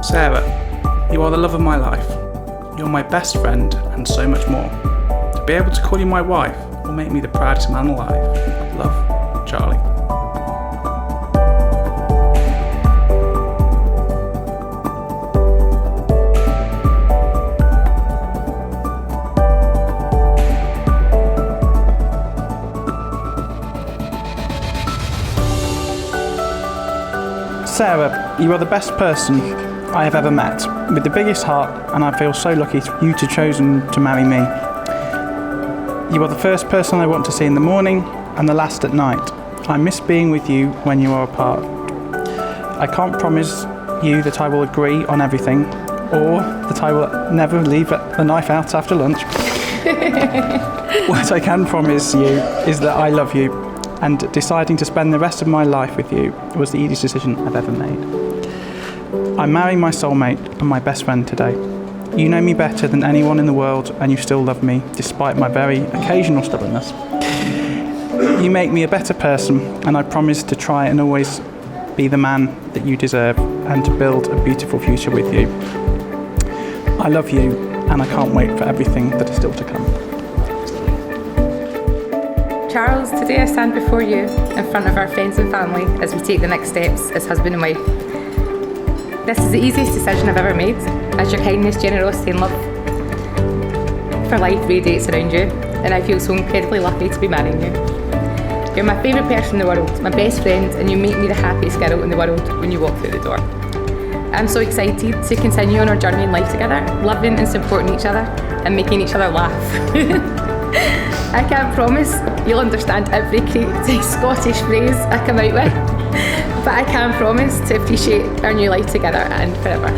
Sarah, you are the love of my life. You're my best friend and so much more. To be able to call you my wife will make me the proudest man alive. Love, Charlie. Sarah, you are the best person I have ever met, with the biggest heart, and I feel so lucky you to chosen to marry me. You are the first person I want to see in the morning and the last at night. I miss being with you when you are apart. I can't promise you that I will agree on everything, or that I will never leave the knife out after lunch. What I can promise you is that I love you, and deciding to spend the rest of my life with you was the easiest decision I've ever made. I'm marrying my soulmate and my best friend today. You know me better than anyone in the world, and you still love me, despite my very occasional stubbornness. You make me a better person, and I promise to try and always be the man that you deserve, and to build a beautiful future with you. I love you, and I can't wait for everything that is still to come. Charles, today I stand before you in front of our friends and family as we take the next steps as husband and wife. This is the easiest decision I've ever made, as your kindness, generosity and love for life radiates around you, and I feel so incredibly lucky to be marrying you. You're my favourite person in the world, my best friend, and you make me the happiest girl in the world when you walk through the door. I'm so excited to continue on our journey in life together, loving and supporting each other and making each other laugh. I can't promise you'll understand every crazy Scottish phrase I come out with, but I can promise to appreciate our new life together and forever.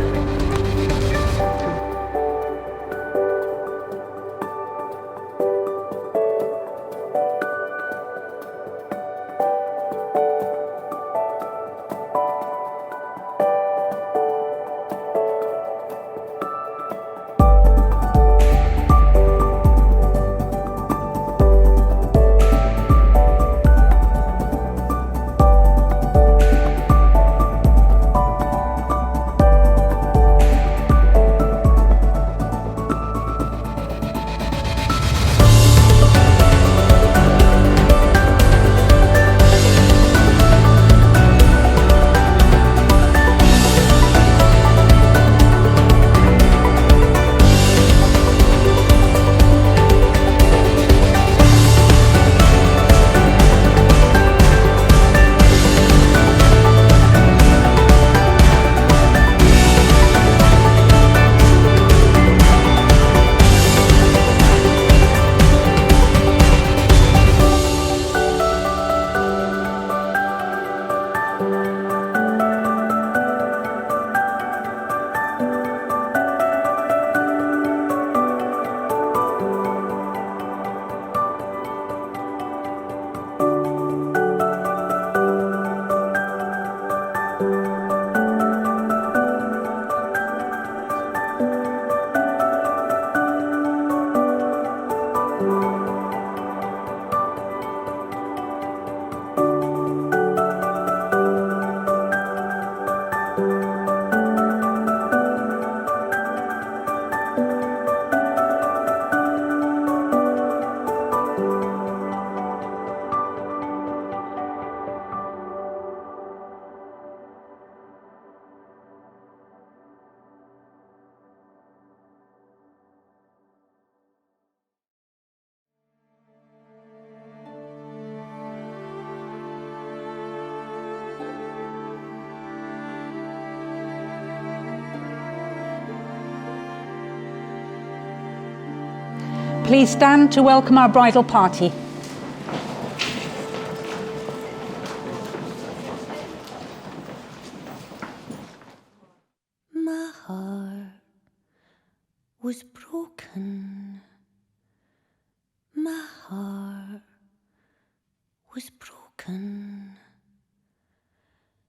Please stand to welcome our bridal party. My heart was broken. My heart was broken.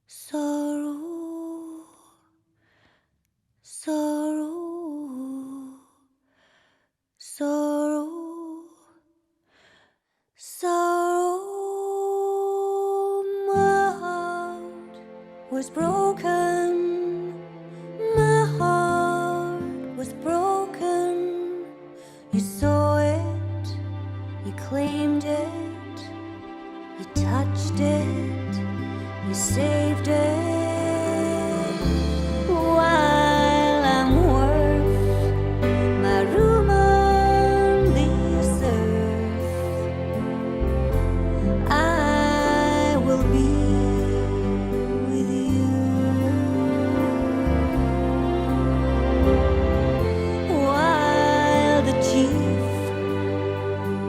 Sorrow, sorrow, sorrow, sorrow. My heart was broken. My You saw it, you claimed it, you touched it, you saved it. While I'm worth my room on this earth, I will be with you. While the chief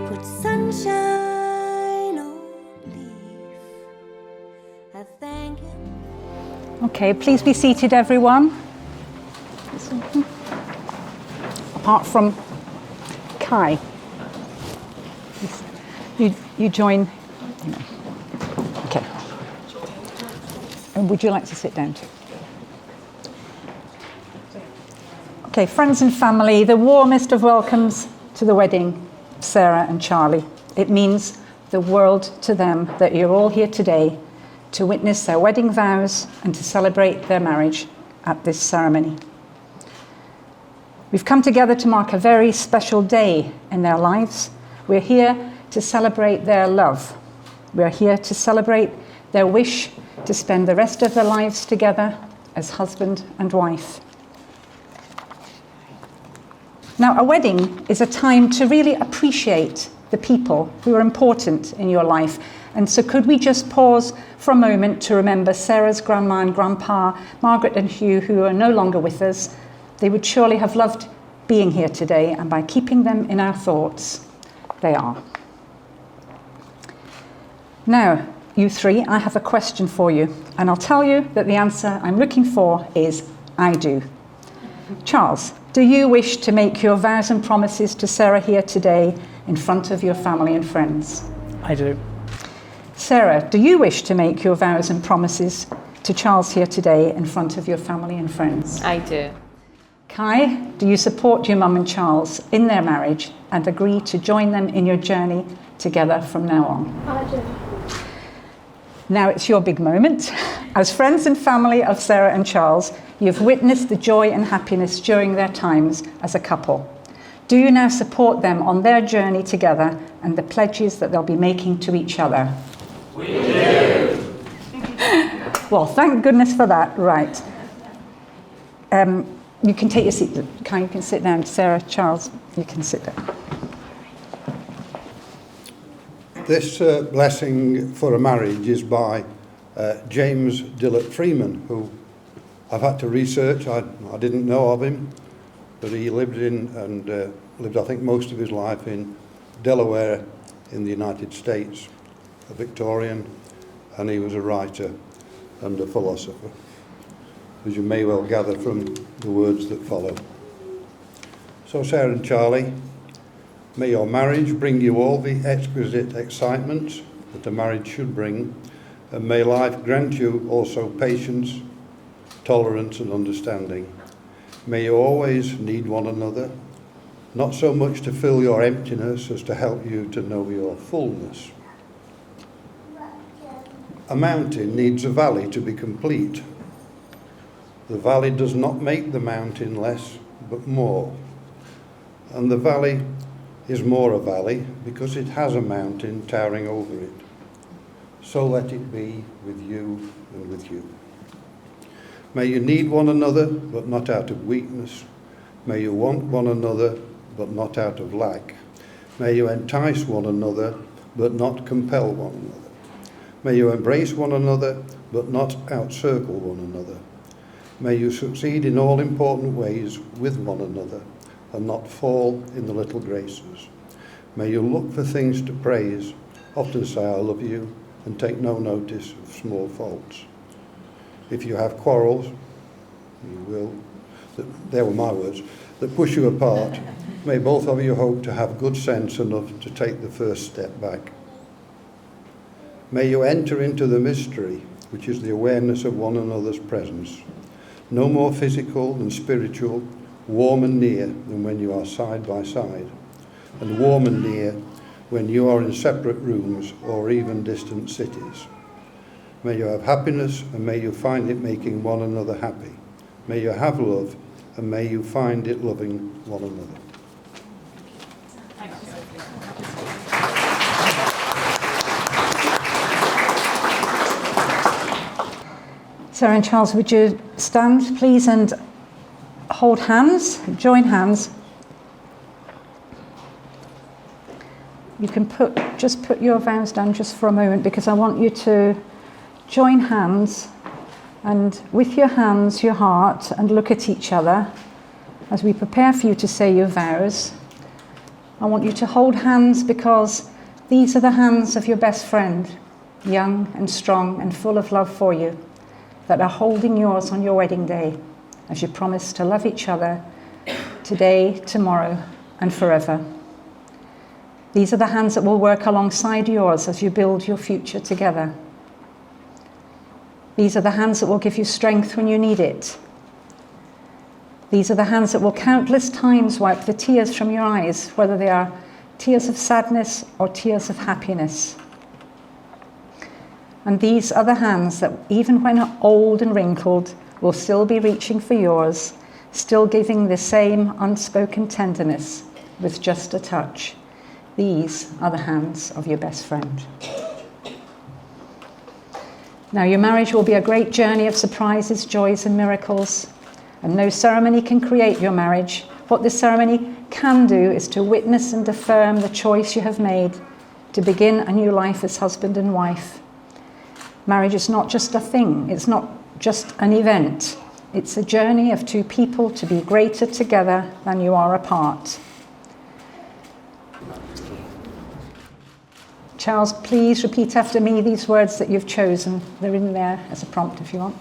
puts sunshine on leaf, I thank him. Okay, please be seated, everyone. Apart from Kai. You join. Okay. And would you like to sit down too? Okay, friends and family, the warmest of welcomes to the wedding, Sarah and Charlie. It means the world to them that you're all here today to witness their wedding vows and to celebrate their marriage at this ceremony. We've come together to mark a very special day in their lives. We're here to celebrate their love. We're here to celebrate their wish to spend the rest of their lives together as husband and wife. Now, a wedding is a time to really appreciate the people who are important in your life. And so could we just pause for a moment to remember Sarah's grandma and grandpa, Margaret and Hugh, who are no longer with us. They would surely have loved being here today, and by keeping them in our thoughts, they are. Now, you three, I have a question for you, and I'll tell you that the answer I'm looking for is I do. Charles, do you wish to make your vows and promises to Sarah here today in front of your family and friends? I do. Sarah, do you wish to make your vows and promises to Charles here today in front of your family and friends? I do. Kai, do you support your mum and Charles in their marriage and agree to join them in your journey together from now on? I do. Now it's your big moment. As friends and family of Sarah and Charles, you've witnessed the joy and happiness during their times as a couple. Do you now support them on their journey together and the pledges that they'll be making to each other? We do. Well, thank goodness for that. Right. You can take your seat. Kai, you can sit down. Sarah, Charles, you can sit down. This blessing for a marriage is by James Dillett Freeman, who I've had to research. I didn't know of him, but he lived I think, most of his life in Delaware in the United States, a Victorian, and he was a writer and a philosopher, as you may well gather from the words that follow. So, Sarah and Charlie, may your marriage bring you all the exquisite excitement that a marriage should bring, and may life grant you also patience, tolerance and understanding. May you always need one another, not so much to fill your emptiness as to help you to know your fullness. A mountain needs a valley to be complete. The valley does not make the mountain less, but more. And the valley is more a valley because it has a mountain towering over it. So let it be with you and with you. May you need one another, but not out of weakness. May you want one another, but not out of lack. May you entice one another, but not compel one another. May you embrace one another, but not outcircle one another. May you succeed in all important ways with one another, and not fall in the little graces. May you look for things to praise, often say I love you, and take no notice of small faults. If you have quarrels, you will, they were my words, that push you apart, may both of you hope to have good sense enough to take the first step back. May you enter into the mystery, which is the awareness of one another's presence, no more physical than spiritual, warm and near than when you are side by side, and warm and near when you are in separate rooms or even distant cities. May you have happiness, and may you find it making one another happy. May you have love, and may you find it loving one another. Sarah and Charles, would you stand, please, and hold hands, join hands. You can just put your vows down just for a moment, because I want you to join hands, and with your hands, your heart, and look at each other as we prepare for you to say your vows. I want you to hold hands, because these are the hands of your best friend, young and strong and full of love for you, that are holding yours on your wedding day, as you promise to love each other today, tomorrow, and forever. These are the hands that will work alongside yours as you build your future together. These are the hands that will give you strength when you need it. These are the hands that will countless times wipe the tears from your eyes, whether they are tears of sadness or tears of happiness. And these are the hands that, even when old and wrinkled, will still be reaching for yours, still giving the same unspoken tenderness with just a touch. These are the hands of your best friend. Now, your marriage will be a great journey of surprises, joys, and miracles. And no ceremony can create your marriage. What this ceremony can do is to witness and affirm the choice you have made to begin a new life as husband and wife. Marriage is not just a thing. It's not just an event. It's a journey of two people to be greater together than you are apart. Charles, please repeat after me these words that you've chosen. They're in there as a prompt if you want.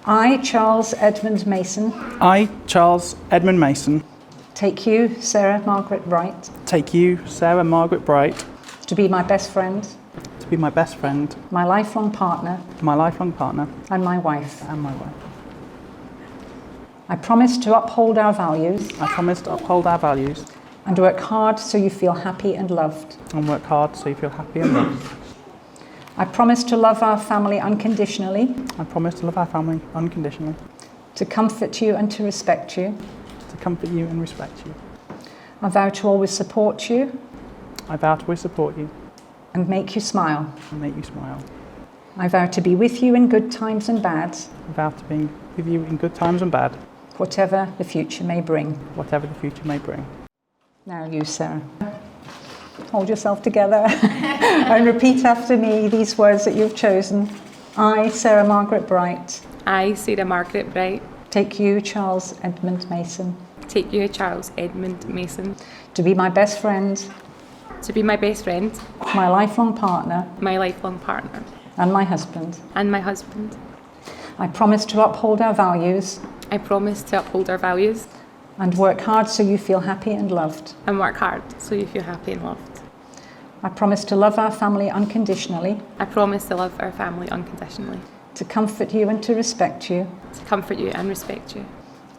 I, Charles Edmund Mason. I, Charles Edmund Mason. Take you, Sarah Margaret Bright. Take you, Sarah Margaret Bright. To be my best friend. To be my best friend. My lifelong partner. My lifelong partner. And my wife. And my wife. I promise to uphold our values. I promise to uphold our values. And work hard so you feel happy and loved. And work hard so you feel happy and loved. I promise to love our family unconditionally. I promise to love our family unconditionally. To comfort you and to respect you. To comfort you and respect you. I vow to always support you. I vow to always support you. And make you smile. And make you smile. I vow to be with you in good times and bad. I vow to be with you in good times and bad. Whatever the future may bring. Whatever the future may bring. Now you, Sarah. Hold yourself together and repeat after me these words that you've chosen. I, Sarah Margaret Bright. I, Sarah Margaret Bright. Take you, Charles Edmund Mason. Take you, Charles Edmund Mason. To be my best friend. To be my best friend. My lifelong partner. My lifelong partner. And my husband. And my husband. I promise to uphold our values. I promise to uphold our values. And work hard so you feel happy and loved. And work hard so you feel happy and loved. I promise to love our family unconditionally. I promise to love our family unconditionally. To comfort you and to respect you. To comfort you and respect you.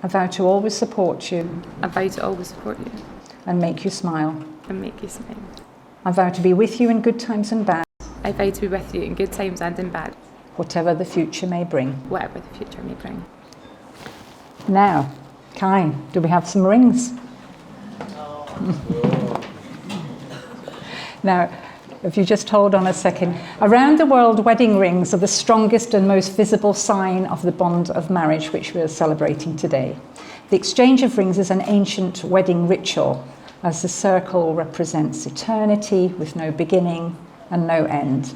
I vow to always support you. I vow to always support you. And make you smile. And make you smile. I vow to be with you in good times and bad. I vow to be with you in good times and in bad. Whatever the future may bring. Whatever the future may bring. Now, Kai, do we have some rings? Now, if you just hold on a second. Around the world, wedding rings are the strongest and most visible sign of the bond of marriage which we are celebrating today. The exchange of rings is an ancient wedding ritual, as the circle represents eternity with no beginning and no end.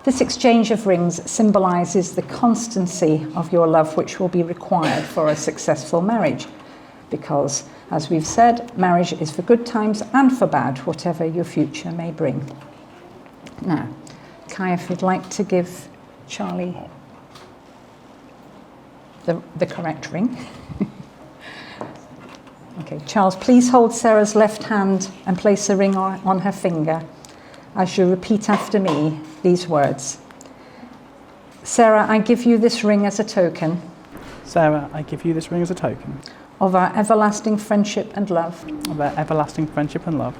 This exchange of rings symbolises the constancy of your love which will be required for a successful marriage. Because, as we've said, marriage is for good times and for bad, whatever your future may bring. Now, Kai, if you'd like to give Charlie the correct ring. Okay, Charles, please hold Sarah's left hand and place the ring on her finger as you repeat after me these words. Sarah, I give you this ring as a token. Sarah, I give you this ring as a token. Of our everlasting friendship and love. Of our everlasting friendship and love.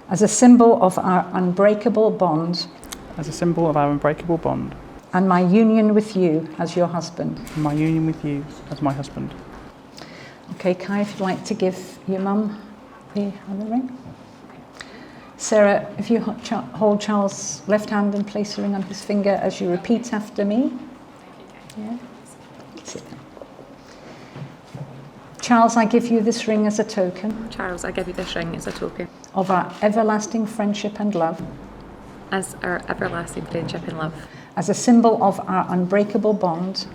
As a symbol of our unbreakable bond. As a symbol of our unbreakable bond. And my union with you as your husband. And my union with you as my husband. Okay, Kai, if you'd like to give your mum the other ring. Sarah, if you hold Charles' left hand and place the ring on his finger as you repeat after me. Yeah. Sit down. Charles, I give you this ring as a token Charles, I give you this ring as a token of our everlasting friendship and love, as our everlasting friendship and love, as a symbol of our unbreakable bond,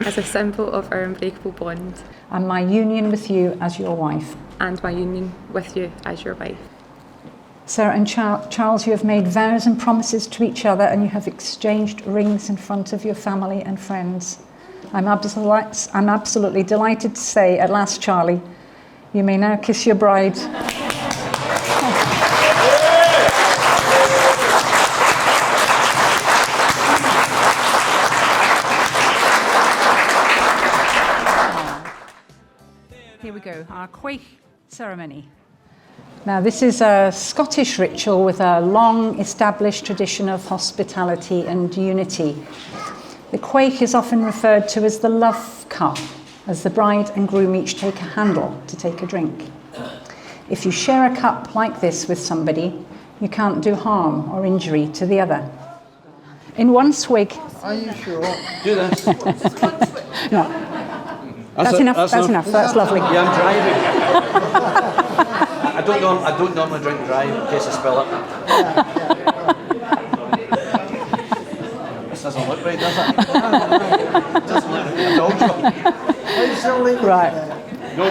as a symbol of our unbreakable bond, and my union with you as your wife. and my union with you as your wife. Sarah and Charles, you have made vows and promises to each other, and you have exchanged rings in front of your family and friends. I'm absolutely delighted to say, at last, Charlie, you may now kiss your bride. Here we go, our quaich ceremony. Now, this is a Scottish ritual with a long established tradition of hospitality and unity. The quaich is often referred to as the love cup, as the bride and groom each take a handle to take a drink. If you share a cup like this with somebody, you can't do harm or injury to the other. In one swig... Are you sure? Do this. No. That's enough. That's lovely. Yeah, I'm driving. I don't normally drink dry in case I spill it. This doesn't look right, does it? It doesn't look right. Right. No,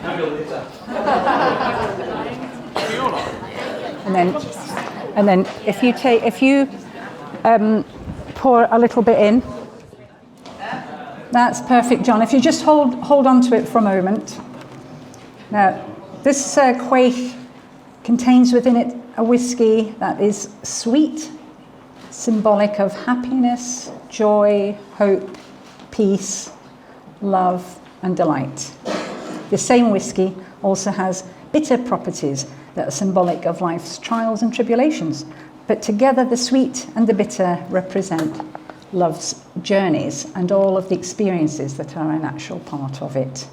maybe later. And then if you pour a little bit in. That's perfect, John. If you just hold on to it for a moment. Now, this quaich contains within it a whiskey that is sweet, symbolic of happiness, joy, hope, peace, love, and delight. The same whiskey also has bitter properties that are symbolic of life's trials and tribulations. But together, the sweet and the bitter represent love's journeys and all of the experiences that are a natural part of it.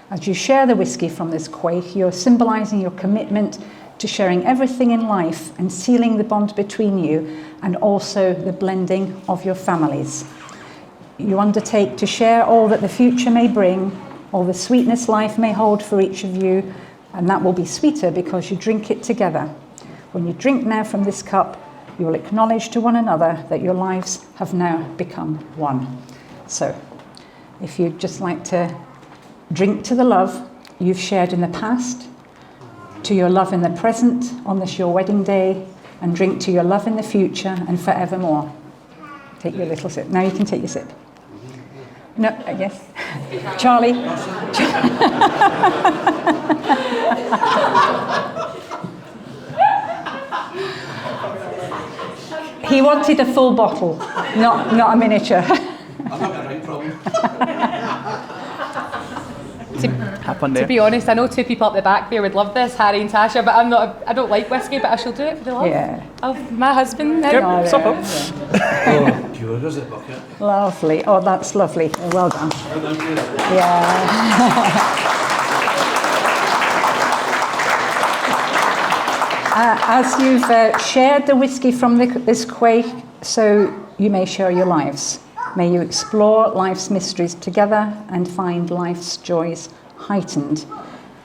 As you share the whiskey from this quaich, you're symbolising your commitment to sharing everything in life and sealing the bond between you, and also the blending of your families. You undertake to share all that the future may bring, all the sweetness life may hold for each of you, and that will be sweeter because you drink it together. When you drink now from this cup, you will acknowledge to one another that your lives have now become one. So, if you'd just like to drink to the love you've shared in the past, to your love in the present on this your wedding day, and drink to your love in the future and forevermore. Take your little sip. Now you can take your sip. No, yes. Charlie. He wanted a full bottle, not a miniature. I'm not going to drink from To be honest, I know two people up the back there would love this, Harry and Tasha, but I don't like whiskey, but I shall do it for the love of my husband. Yep, stop up. Oh, pure, is it, bucket? Lovely. Oh, that's lovely. Well done. Yeah. As you've shared the whiskey from this quaich, so you may share your lives. May you explore life's mysteries together and find life's joys heightened,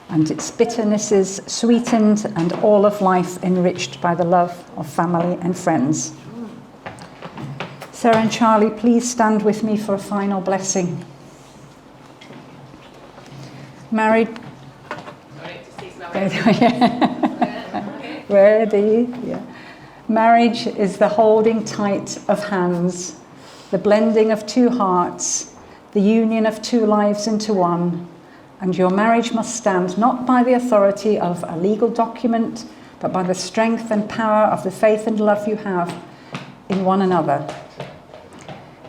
and its bitternesses sweetened, and all of life enriched by the love of family and friends. Sarah and Charlie, please stand with me for a final blessing. Married. Ready? Yeah. Marriage is the holding tight of hands, the blending of two hearts, the union of two lives into one. And your marriage must stand not by the authority of a legal document, but by the strength and power of the faith and love you have in one another.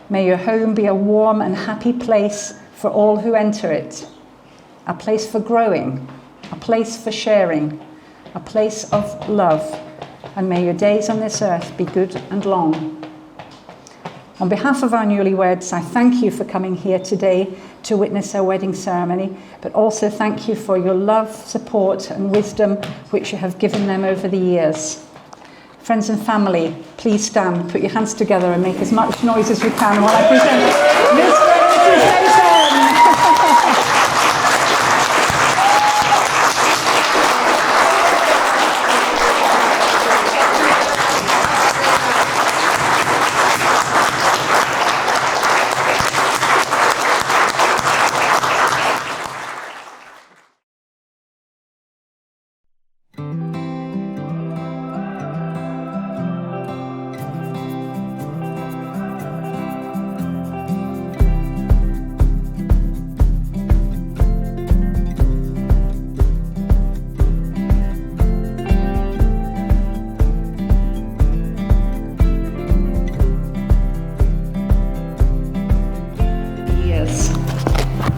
May your home be a warm and happy place for all who enter it, a place for growing, a place for sharing, a place of love, and may your days on this earth be good and long. On behalf of our newlyweds, I thank you for coming here today to witness our wedding ceremony, but also thank you for your love, support, and wisdom which you have given them over the years. Friends and family, please stand, put your hands together and make as much noise as you can while I present Miss Medway Centre.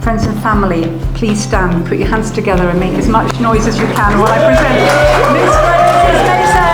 Friends and family, please stand, put your hands together and make as much noise as you can while I present Miss Medway Centre.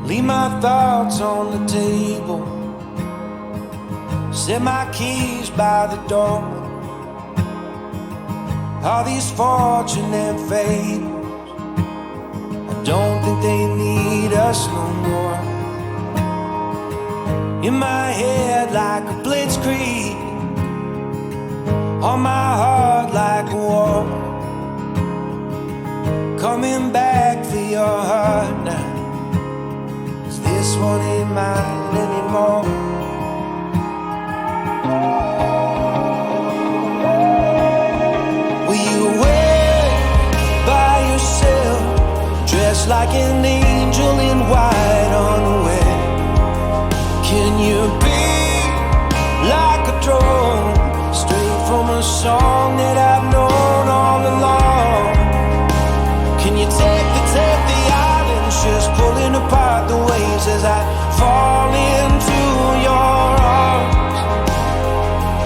Leave my thoughts on the table, set my keys by the door. All these fortune and fables, I don't think they need us no more. In my head like a blitzkrieg, on my heart like a war. Coming back for your heart now, 'cause this one ain't mine anymore. Will you wait by yourself, dressed like an angel in white on the way? Can you be like a drone, straight from a song that I've known all along? Can you take the islands, just pulling apart the waves as I fall into your arms,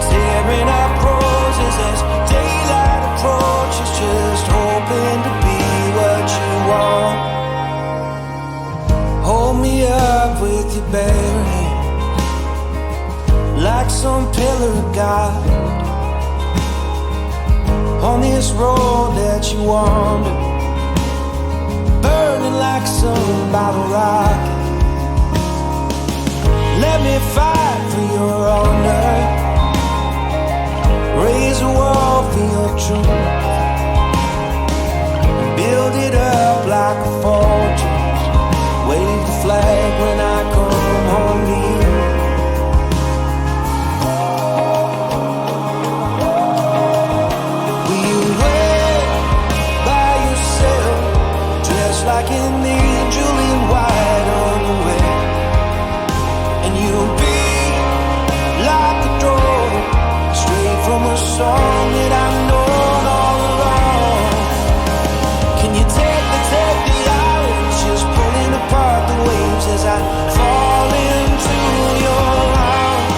tearing up roses as daylight approaches, just hoping to be what you want. Hold me some pillar of God on this road that you wander, burning like some bottle rocket. Let me fight for your honor, raise a wall for your truth, build it up like a fortress, wave the flag when I come home to you. Will you wait by yourself, dressed like an angel in white underwear, and you'll be like a door, straight from a song that I've known all along. Can you take the islands, just pulling apart the waves as I fall into your arms,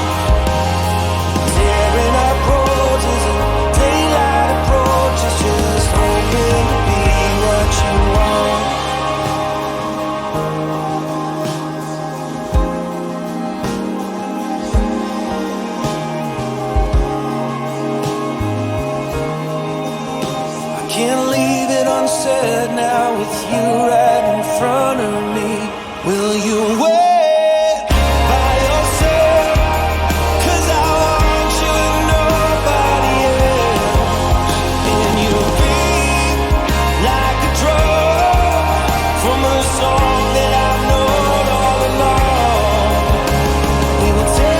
tearing up roses and daylight approaches, just hoping to be what you want. Can't leave it unsaid now with you right in front of me. Will you wait by yourself? 'Cause I want you and nobody else. And you'll be like a drug from a song that I've known all along. We will take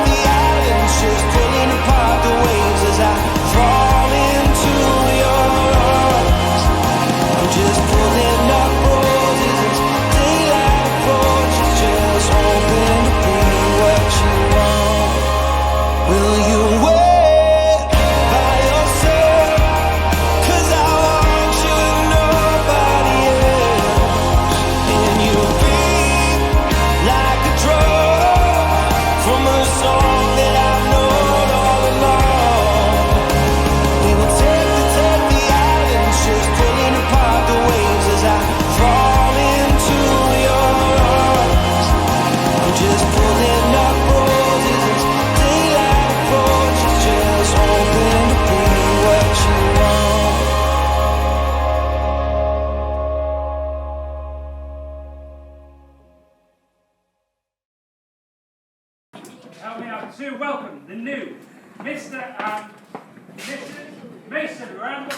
the islands, just pulling apart the waves as I fall into your arms. I'm just pulling up roses as daylight approaches, just hoping to be what you want. Will you wait by yourself? 'Cause I want you and nobody else. And you'll be like a drug from a song that I've known all along. We will take the islands, just pulling apart the waves as I fall into your arms. I'm just pulling up roses as daylight approaches, just hoping to be what you want. Help me out to welcome the new Mr. and Mrs. Mason. Round of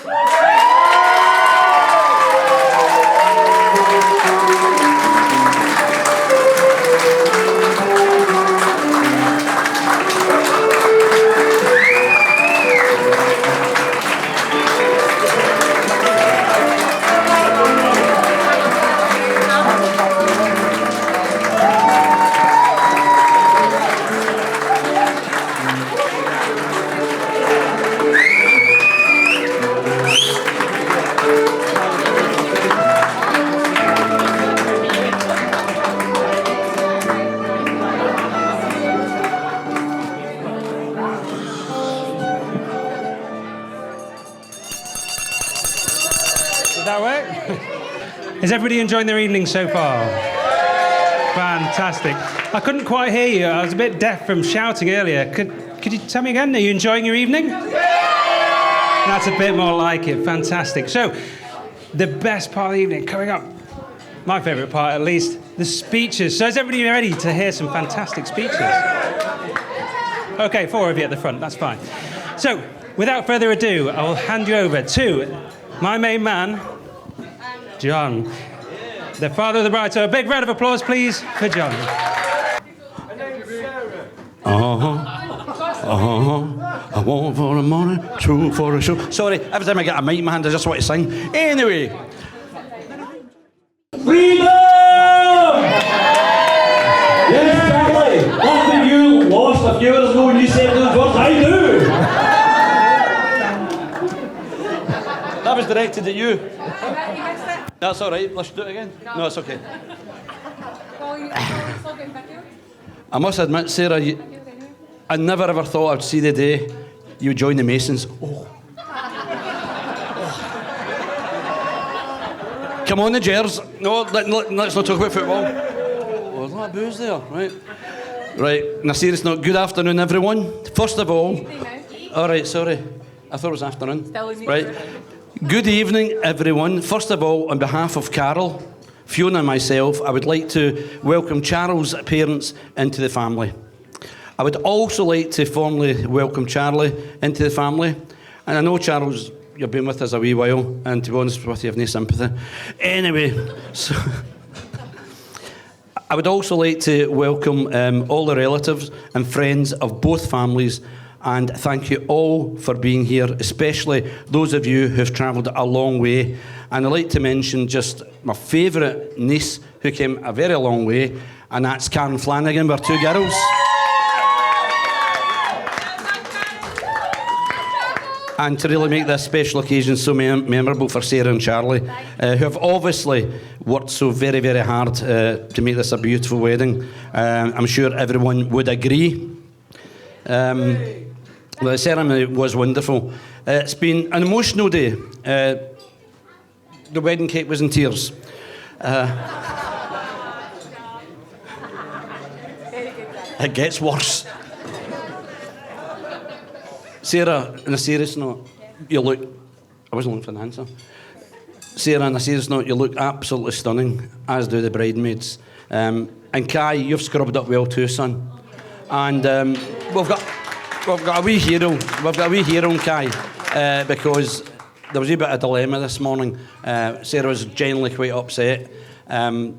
Did that work? Is everybody enjoying their evening so far? Fantastic. I couldn't quite hear you. I was a bit deaf from shouting earlier. Could you tell me again? Are you enjoying your evening? That's a bit more like it. Fantastic. So, the best part of the evening coming up. My favourite part, at least, the speeches. So, is everybody ready to hear some fantastic speeches? Okay, 4 of you at the front. That's fine. So, without further ado, I will hand you over to my main man, John, the father of the bride. So a big round of applause, please, for John. I want for the morning, 2 for the show. Sorry, every time I get a mic in my hand, I just want to sing. Anyway. Freedom! Yes, Charlie. One thing you lost a few years ago when you said those words, I do. That was directed at you. That's all right. Let's do it again. No, it's okay. I must admit, Sarah, I never ever thought I'd see the day you would join the Masons. Oh. Come on, the Gers. No, let's not talk about football. Oh, there's a lot of booze there, right? Right, on a serious note, good afternoon, everyone. First of all, all right, sorry, I thought it was afternoon. Right, good evening, everyone. First of all, on behalf of Carol, Fiona and myself, I would like to welcome Charles' parents into the family. I would also like to formally welcome Charlie into the family. And I know, Charles, you've been with us a wee while, and to be honest with you, I have no sympathy. Anyway, so I would also like to welcome all the relatives and friends of both families, and thank you all for being here, especially those of you who have travelled a long way. And I'd like to mention just my favourite niece who came a very long way, and that's Karen Flanagan, with our 2 girls. And to really make this special occasion so memorable for Sarah and Charlie, who have obviously worked so very, very hard to make this a beautiful wedding. I'm sure everyone would agree. The ceremony was wonderful. It's been an emotional day. The wedding cake was in tears. It gets worse. Sarah, on a serious note, you look... I wasn't looking for an answer. Sarah, on a serious note, you look absolutely stunning, as do the bridesmaids. And Kai, you've scrubbed up well too, son. And we've got a wee hero. We've got a wee hero in Kai, because there was a bit of dilemma this morning. Sarah was genuinely quite upset. From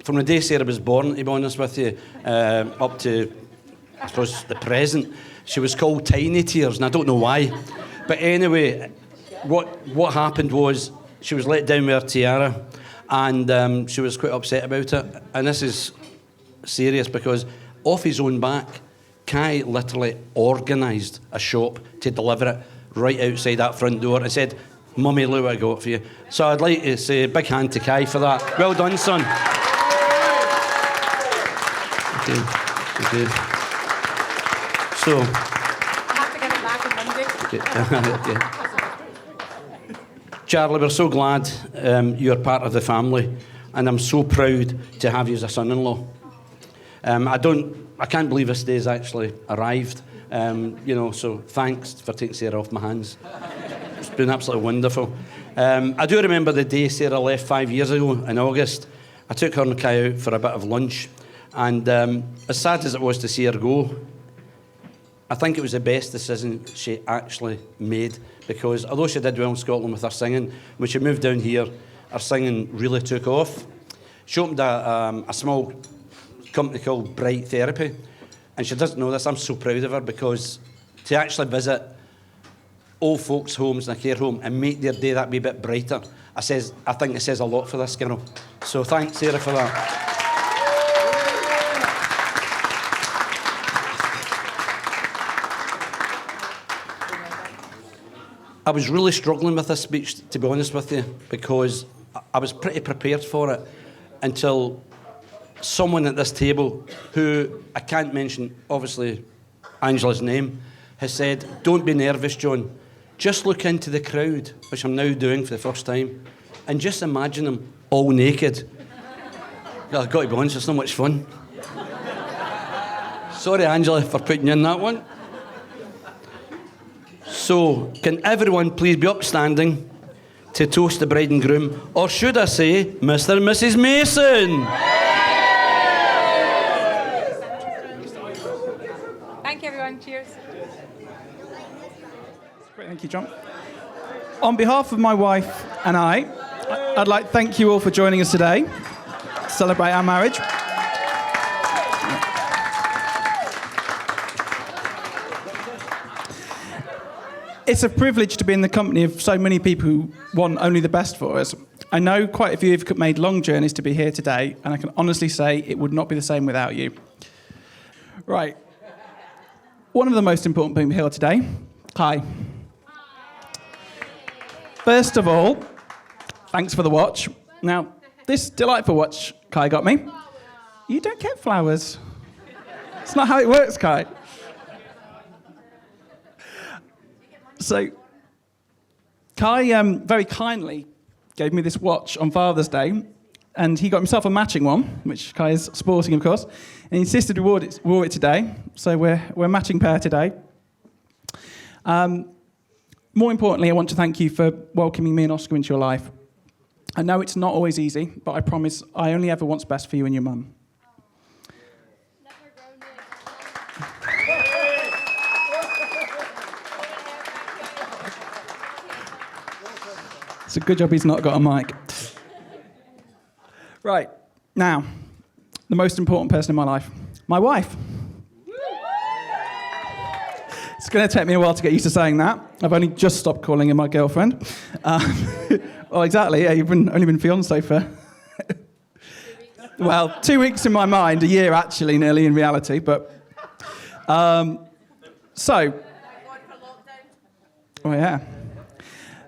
the day Sarah was born, to be honest with you, up to, I suppose, the present, she was called Tiny Tears, and I don't know why. But anyway, what happened was she was let down with her tiara, and she was quite upset about it. And this is serious, because off his own back, Kai literally organised a shop to deliver it right outside that front door and said, "Mummy, look what I got for you." So I'd like to say a big hand to Kai for that. Well done, son. Okay. So, I have to get it back on Monday. Okay. Charlie, we're so glad you're part of the family, and I'm so proud to have you as a son-in-law. I can't believe this day has actually arrived. So thanks for taking Sarah off my hands. It's been absolutely wonderful. I do remember the day Sarah left 5 years ago in August. I took her and Kai out for a bit of lunch, and as sad as it was to see her go, I think it was the best decision she actually made, because although she did well in Scotland with her singing, when she moved down here, her singing really took off. She opened a small company called Bright Therapy, and she doesn't know this. I'm so proud of her, because to actually visit old folks' homes and a care home and make their day that wee bit brighter, I think it says a lot for this girl. So thanks, Sarah, for that. I was really struggling with this speech, to be honest with you, because I was pretty prepared for it until someone at this table, who I can't mention, obviously, Angela's name, has said, "Don't be nervous, John. Just look into the crowd," which I'm now doing for the first time, and just imagine them all naked. Well, I've got to be honest, it's not much fun. Sorry, Angela, for putting you in that one. So, can everyone please be upstanding to toast the bride and groom, or should I say, Mr. and Mrs. Mason? Thank you, everyone. Cheers. Great, thank you, John. On behalf of my wife and I'd like to thank you all for joining us today to celebrate our marriage. It's a privilege to be in the company of so many people who want only the best for us. I know quite a few of you have made long journeys to be here today, and I can honestly say it would not be the same without you. Right. One of the most important people here today, Kai. First of all, thanks for the watch. Now, this delightful watch Kai got me, you don't get flowers. It's not how it works, Kai. So, Kai very kindly gave me this watch on Father's Day, and he got himself a matching one, which Kai is sporting, of course, and he insisted we wore it today, so we're a matching pair today. More importantly, I want to thank you for welcoming me and Oscar into your life. I know it's not always easy, but I promise I only ever want's best for you and your mum. It's a good job he's not got a mic. Right, now, the most important person in my life, my wife. It's going to take me a while to get used to saying that. I've only just stopped calling her my girlfriend. Well, exactly, yeah, you've only been fiancé for... well, 2 weeks in my mind, a year actually, nearly in reality, but... So... Oh, yeah.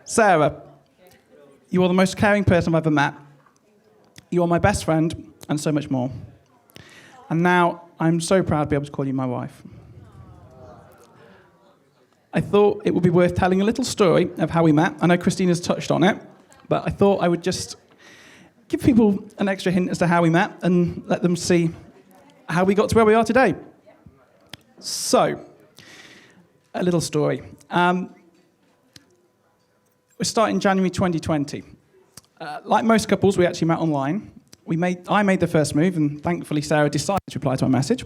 Sarah, you are the most caring person I've ever met. You are my best friend, and so much more. And now, I'm so proud to be able to call you my wife. I thought it would be worth telling a little story of how we met. I know Christina's touched on it, but I thought I would just give people an extra hint as to how we met and let them see how we got to where we are today. So, a little story. We're starting January 2020. Like most couples, we actually met online. I made the first move, and thankfully Sarah decided to reply to my message.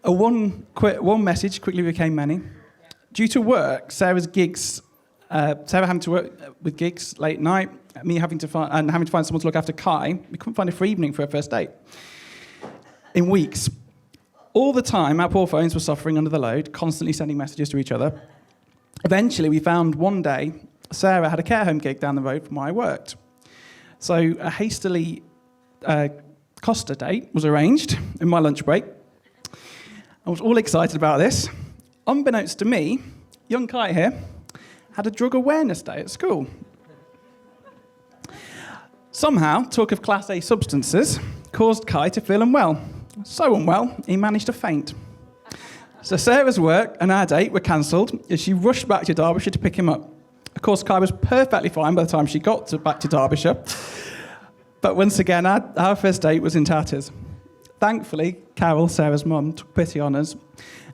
One message quickly became many. Due to work, Sarah having to work with gigs late night, me having to find someone to look after Kai, we couldn't find a free evening for a first date. In weeks, all the time, our poor phones were suffering under the load, constantly sending messages to each other. Eventually, we found one day Sarah had a care home gig down the road from where I worked. So a hastily Costa date was arranged in my lunch break. I was all excited about this. Unbeknownst to me, young Kai here had a drug awareness day at school. Somehow, talk of Class A substances caused Kai to feel unwell. So unwell, he managed to faint. So Sarah's work and our date were cancelled as she rushed back to Derbyshire to pick him up. Of course, Kai was perfectly fine by the time she got back to Derbyshire. But once again, our first date was in tatters. Thankfully, Carol, Sarah's mum, took pity on us,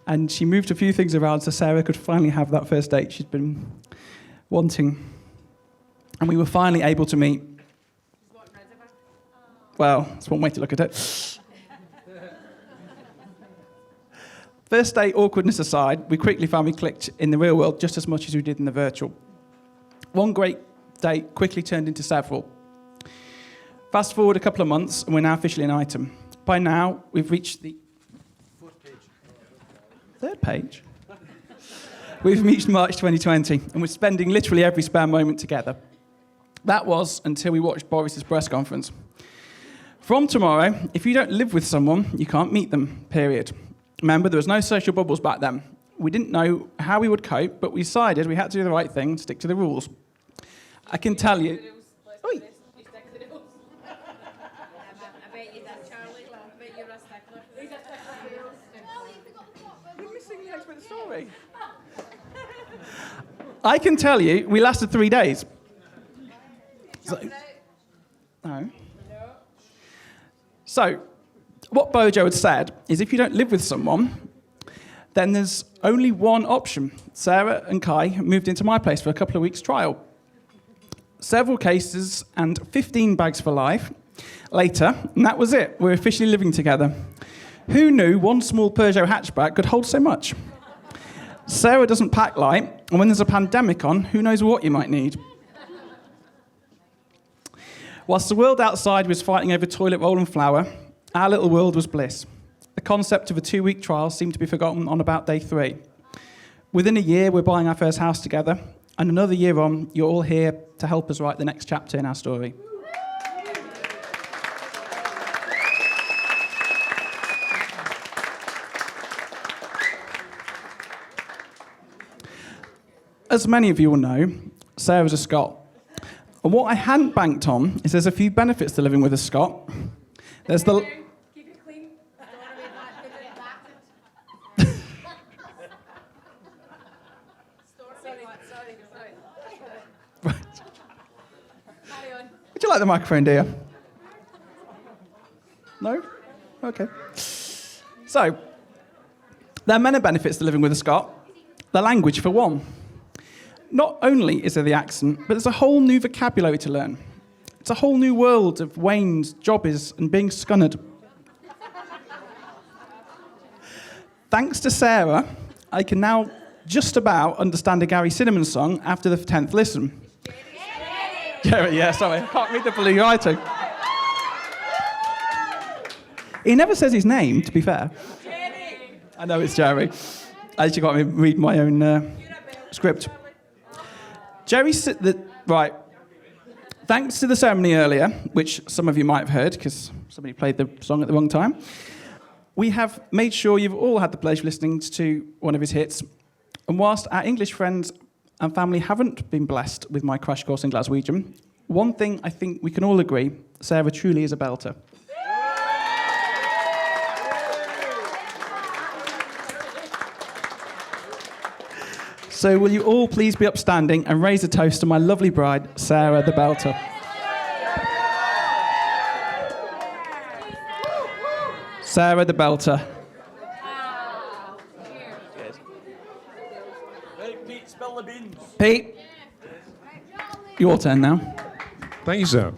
and she moved a few things around so Sarah could finally have that first date she'd been wanting. And we were finally able to meet. Well, that's one way to look at it. First date awkwardness aside, we quickly found we clicked in the real world just as much as we did in the virtual. One great date quickly turned into several. Fast forward a couple of months, and we're now officially an item. By now, we've reached the third page. We've reached March 2020, and we're spending literally every spare moment together. That was until we watched Boris's press conference. From tomorrow, if you don't live with someone, you can't meet them, period. Remember, there was no social bubbles back then. We didn't know how we would cope, but we decided we had to do the right thing and stick to the rules. I can tell you... Oi. Story. I can tell you, we lasted 3 days. No. So, what Bojo had said is if you don't live with someone, then there's only one option. Sarah and Kai moved into my place for a couple of weeks' trial. Several cases and 15 bags for life. Later, and that was it. We're officially living together. Who knew one small Peugeot hatchback could hold so much? Sarah doesn't pack light, and when there's a pandemic on, who knows what you might need. Whilst the world outside was fighting over toilet roll and flour, our little world was bliss. The concept of a 2-week trial seemed to be forgotten on about day 3. Within a year, we're buying our first house together, and another year on, you're all here to help us write the next chapter in our story. As many of you will know, Sarah's a Scot. And what I hadn't banked on is there's a few benefits to living with a Scot. There's the... Keep it clean. Right. Would you like the microphone, dear? No? Okay. So, there are many benefits to living with a Scot. The language, for one. Not only is there the accent, but there's a whole new vocabulary to learn. It's a whole new world of wains, jobbies, and being scunnered. Thanks to Sarah, I can now just about understand a Gary Cinnamon song after the 10th listen. Jerry, yeah, sorry, I can't read the blue writing. He never says his name, to be fair. Jerry. I know it's Jerry. I actually got to read my own script. Right. Thanks to the ceremony earlier, which some of you might have heard, because somebody played the song at the wrong time, we have made sure you've all had the pleasure of listening to one of his hits. And whilst our English friends and family haven't been blessed with my crash course in Glaswegian, one thing I think we can all agree, Sarah truly is a belter. So will you all please be upstanding and raise a toast to my lovely bride, Sarah the Belter. Sarah the Belter. Hey, Pete, spill the beans. Pete, your turn now. Thank you, sir.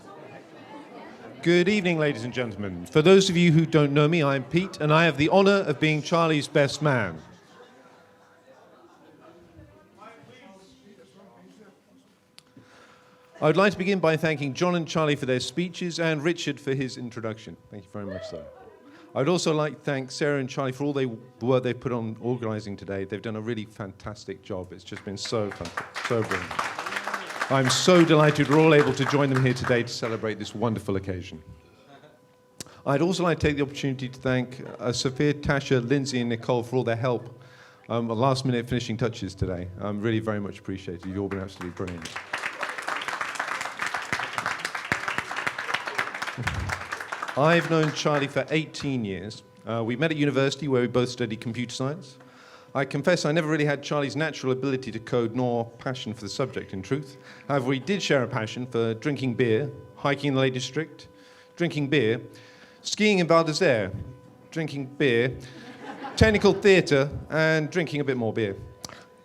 Good evening, ladies and gentlemen. For those of you who don't know me, I'm Pete, and I have the honour of being Charlie's best man. I would like to begin by thanking John and Charlie for their speeches and Richard for his introduction. Thank you very much, sir. I would also like to thank Sarah and Charlie for all the work they've put on organising today. They've done a really fantastic job. It's just been so fun, so brilliant. I'm so delighted we're all able to join them here today to celebrate this wonderful occasion. I'd also like to take the opportunity to thank Sophia, Tasha, Lindsay and Nicole for all their help on last-minute finishing touches today. Really very much appreciated. You've all been absolutely brilliant. I've known Charlie for 18 years. We met at university where we both studied computer science. I confess I never really had Charlie's natural ability to code nor passion for the subject, in truth. However, we did share a passion for drinking beer, hiking in the Lake District, drinking beer, skiing in Val d'Isère, drinking beer, technical theatre, and drinking a bit more beer.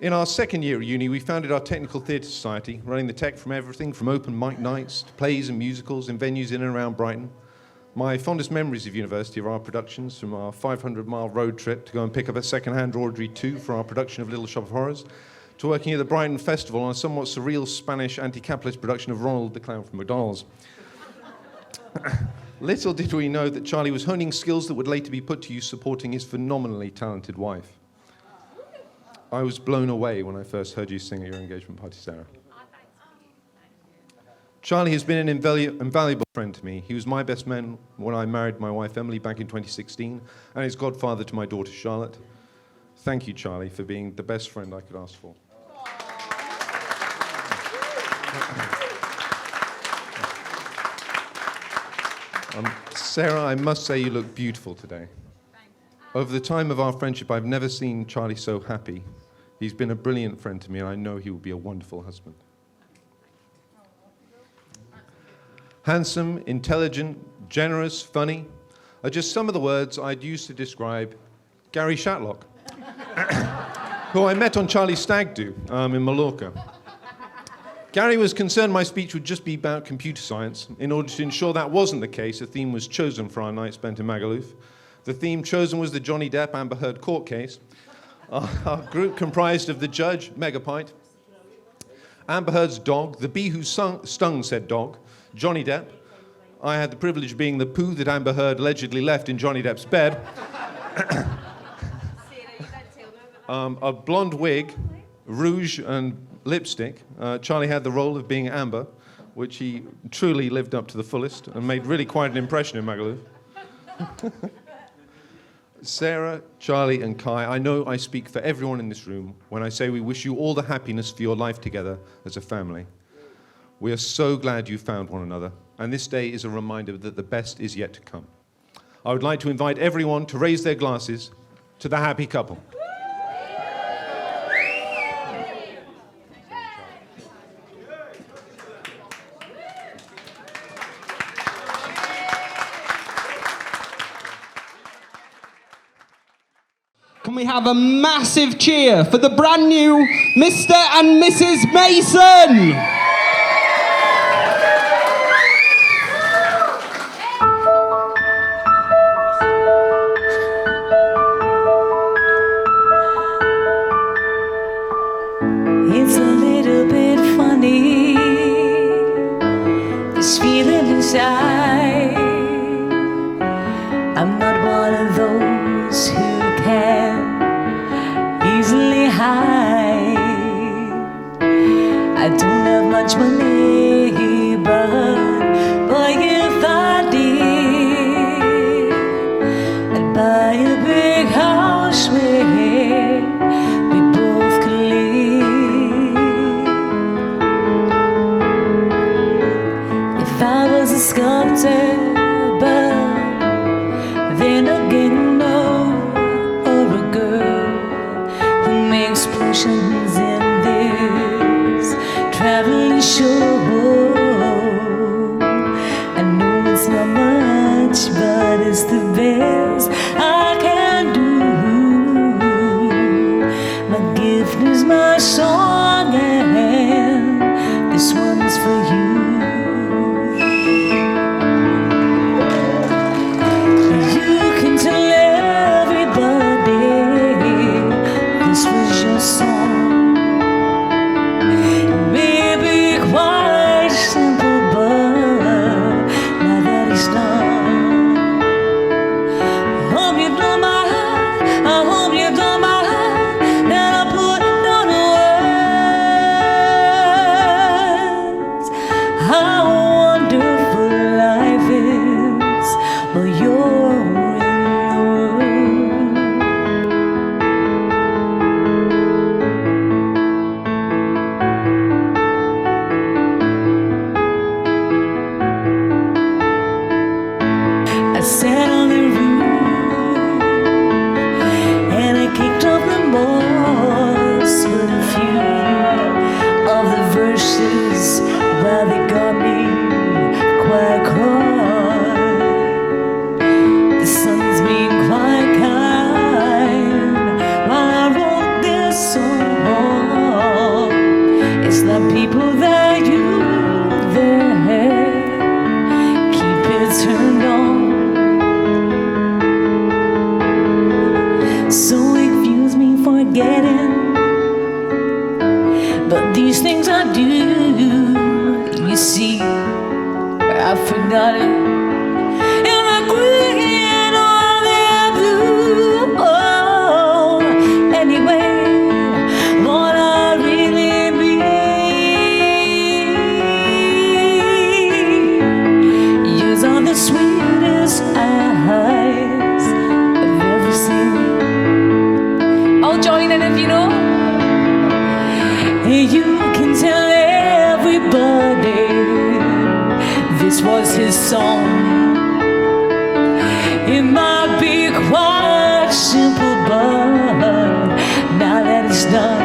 In our second year at uni, we founded our Technical Theatre Society, running the tech from everything from open mic nights to plays and musicals in venues in and around Brighton. My fondest memories of university are our productions, from our 500-mile road trip to go and pick up a second-hand Audrey 2 for our production of Little Shop of Horrors, to working at the Brighton Festival on a somewhat surreal Spanish anti-capitalist production of Ronald the Clown from McDonald's. Little did we know that Charlie was honing skills that would later be put to use supporting his phenomenally talented wife. I was blown away when I first heard you sing at your engagement party, Sarah. Charlie has been an invaluable friend to me. He was my best man when I married my wife Emily back in 2016, and his godfather to my daughter Charlotte. Thank you, Charlie, for being the best friend I could ask for. Sarah, I must say you look beautiful today. Over the time of our friendship, I've never seen Charlie so happy. He's been a brilliant friend to me, and I know he will be a wonderful husband. Handsome, intelligent, generous, funny are just some of the words I'd use to describe Gary Shatlock, who I met on Charlie's stag do in Mallorca. Gary was concerned my speech would just be about computer science. In order to ensure that wasn't the case, a theme was chosen for our night spent in Magaluf. The theme chosen was the Johnny Depp Amber Heard court case. Our group comprised of the judge, Megapint, Amber Heard's dog, the bee who stung said dog, Johnny Depp. I had the privilege of being the poo that Amber Heard allegedly left in Johnny Depp's bed. A blonde wig, rouge and lipstick. Charlie had the role of being Amber, which he truly lived up to the fullest and made really quite an impression in Magaluf. Sarah, Charlie and Kai, I know I speak for everyone in this room when I say we wish you all the happiness for your life together as a family. We are so glad you found one another, and this day is a reminder that the best is yet to come. I would like to invite everyone to raise their glasses to the happy couple. Can we have a massive cheer for the brand new Mr. and Mrs. Mason? It's a little bit funny, this feeling inside. I'm not one of those who can easily hide. I don't have much money, but if I did, I'd buy a big house where we both could live. If I was a sculptor, but then again, no, or a girl who makes potions in this traveling show. I know it's not much, but it's the best I can do. My gift is my song, and this one's for you. You can tell everybody this was your song. It may be quite simple, but now that it's done, I hope you don't mind. I hope you don't mind that I put down words. How wonderful life is, but you're in the world. I sat on the roof and I kicked off the moss, but a few of the verses, well, they got me quite cross. The sun's been quite kind while I wrote this song. It's the people that you there keep it turned on. So excuse me for forgetting, but these things I do, you see, I've forgotten. And I quit on their blue. Oh, anyway, what I really mean, yours are the sweetest eyes I've ever seen. I'll join in if you know. You can tell everybody this was his song. It might be quite simple, but now that it's done,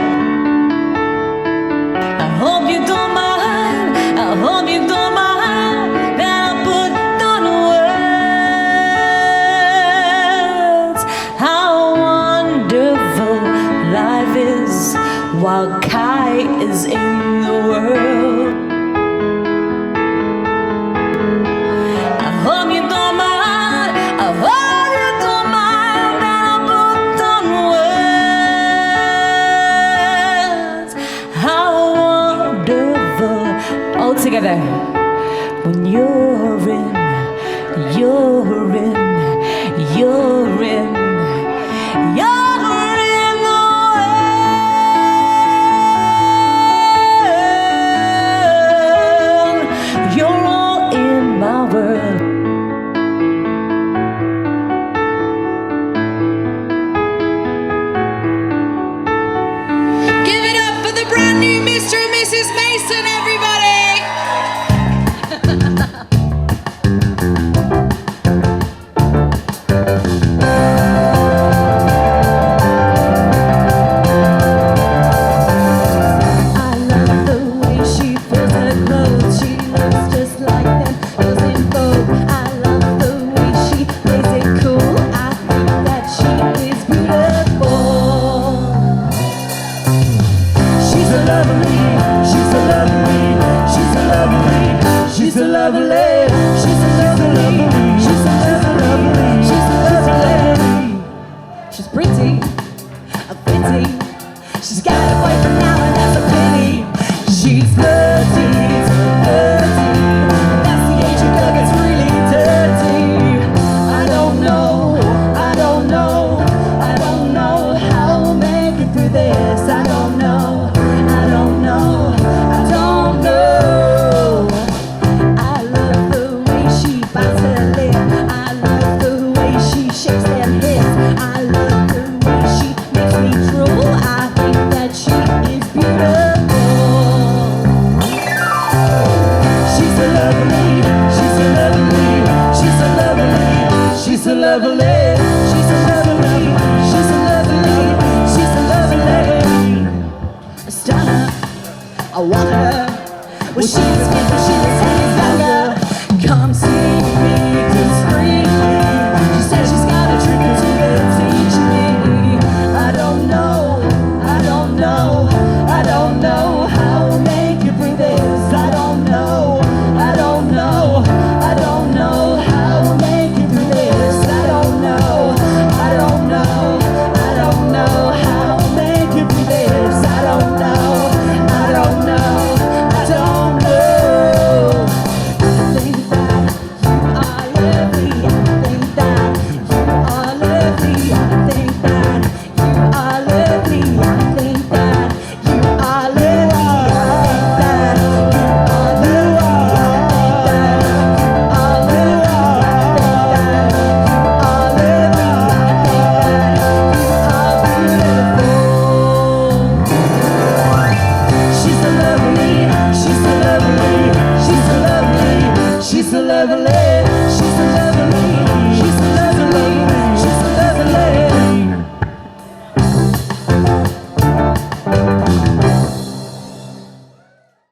I hope you don't mind. I hope you don't mind that I put down words. How wonderful life is while Kai is in the world. I hope you don't mind. I hope you don't mind that I put down words. How wonderful, all together, when you're in, you're in, you're in, you're in the world. You're all in my world. Give it up for the brand new Mr. and Mrs. Mason, everybody! She's so lovely. She's so lovely. She's so lovely. She's pretty, a pity. She's got a boyfriend now and that's a pity. She's flirty, flirty. That's the age a girl gets really dirty. I don't know, I don't know, I don't know how we'll make it through this. I don't know, I don't know, I don't know. I love the way she bites her lip. I love the way she shakes them hips. I love the way she makes me drool. I think that she is beautiful. She's so lovely. She's so lovely. She's so lovely. She's so lovely. She's so lovely. She's so lovely. She's so lovely. A stunner. I want her. Well, she was good when she was 10 years younger. Come see me discreetly. She says she's got a trick or two to teach me. I don't know, I don't know, I don't know how we'll make it through this. I don't know, I don't know, I don't know how we'll make it through this. I don't know, I don't know, I don't know how we'll make it through this. I don't know, I don't know, I don't know. I think that you are lovely. I think that you are lovely. I think that you are lovely. I think that you are lovely. I think that you are lovely. She's so lovely. She's so lovely. She's so lovely.